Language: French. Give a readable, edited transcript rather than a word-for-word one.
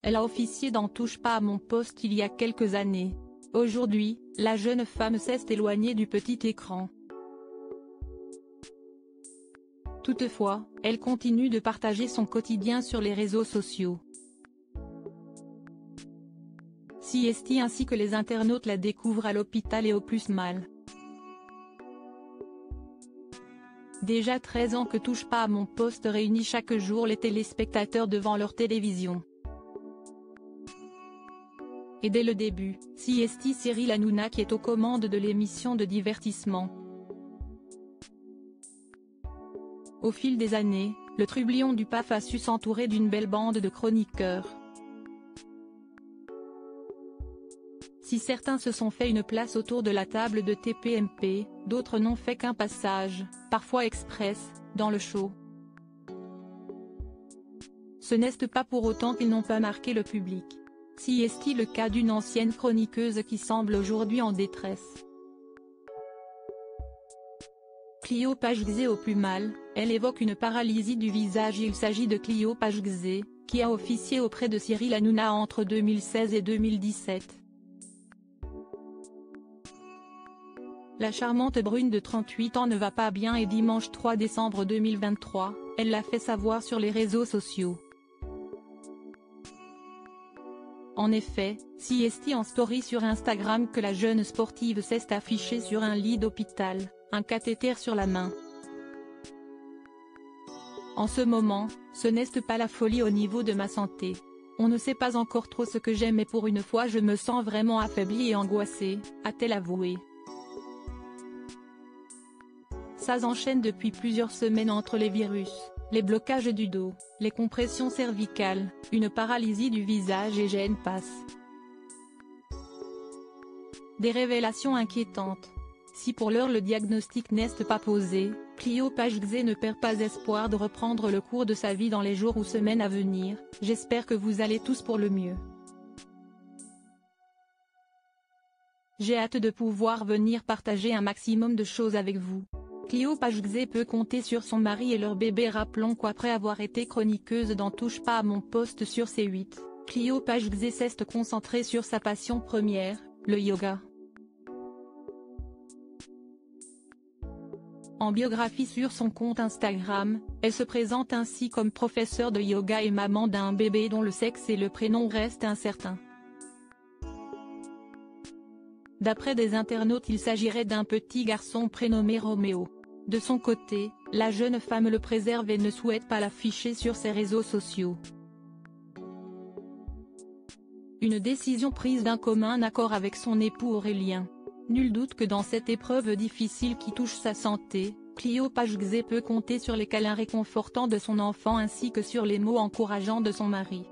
Elle a officié dans Touche pas à mon poste il y a quelques années. Aujourd'hui, la jeune femme s'est éloignée du petit écran. Toutefois, elle continue de partager son quotidien sur les réseaux sociaux. Siesti ainsi que les internautes la découvrent à l'hôpital et au plus mal. Déjà 13 ans que Touche pas à mon poste réunit chaque jour les téléspectateurs devant leur télévision. Et dès le début, Siesti Cyril Hanouna qui est aux commandes de l'émission de divertissement. Au fil des années, le trublion du PAF a su s'entourer d'une belle bande de chroniqueurs. Si certains se sont fait une place autour de la table de TPMP, d'autres n'ont fait qu'un passage, parfois express, dans le show. Ce n'est pas pour autant qu'ils n'ont pas marqué le public. Siesti le cas d'une ancienne chroniqueuse qui semble aujourd'hui en détresse. Clio Pagze au plus mal, elle évoque une paralysie du visage. Il s'agit de Clio Pagze, qui a officié auprès de Cyril Hanouna entre 2016 et 2017. La charmante brune de 38 ans ne va pas bien et dimanche 3 décembre 2023, elle l'a fait savoir sur les réseaux sociaux. En effet, Siesti en story sur Instagram que la jeune sportive s'est affichée sur un lit d'hôpital, un cathéter sur la main. En ce moment, ce n'est pas la folie au niveau de ma santé. On ne sait pas encore trop ce que j'aime et pour une fois je me sens vraiment affaiblie et angoissée, a-t-elle avoué. Ça s'enchaîne depuis plusieurs semaines entre les virus, les blocages du dos, les compressions cervicales, une paralysie du visage et j'en passe. Des révélations inquiétantes. Si pour l'heure le diagnostic n'est pas posé, Clio Pagze ne perd pas espoir de reprendre le cours de sa vie dans les jours ou semaines à venir. J'espère que vous allez tous pour le mieux. J'ai hâte de pouvoir venir partager un maximum de choses avec vous. Clio Pagze peut compter sur son mari et leur bébé. Rappelons qu'après avoir été chroniqueuse dans Touche pas à mon poste sur C8, Clio Pagze s'est concentrée sur sa passion première, le yoga. En biographie sur son compte Instagram, elle se présente ainsi comme professeure de yoga et maman d'un bébé dont le sexe et le prénom restent incertains. D'après des internautes, il s'agirait d'un petit garçon prénommé Roméo. De son côté, la jeune femme le préserve et ne souhaite pas l'afficher sur ses réseaux sociaux. Une décision prise d'un commun accord avec son époux Aurélien. Nul doute que dans cette épreuve difficile qui touche sa santé, Clio Pagze peut compter sur les câlins réconfortants de son enfant ainsi que sur les mots encourageants de son mari.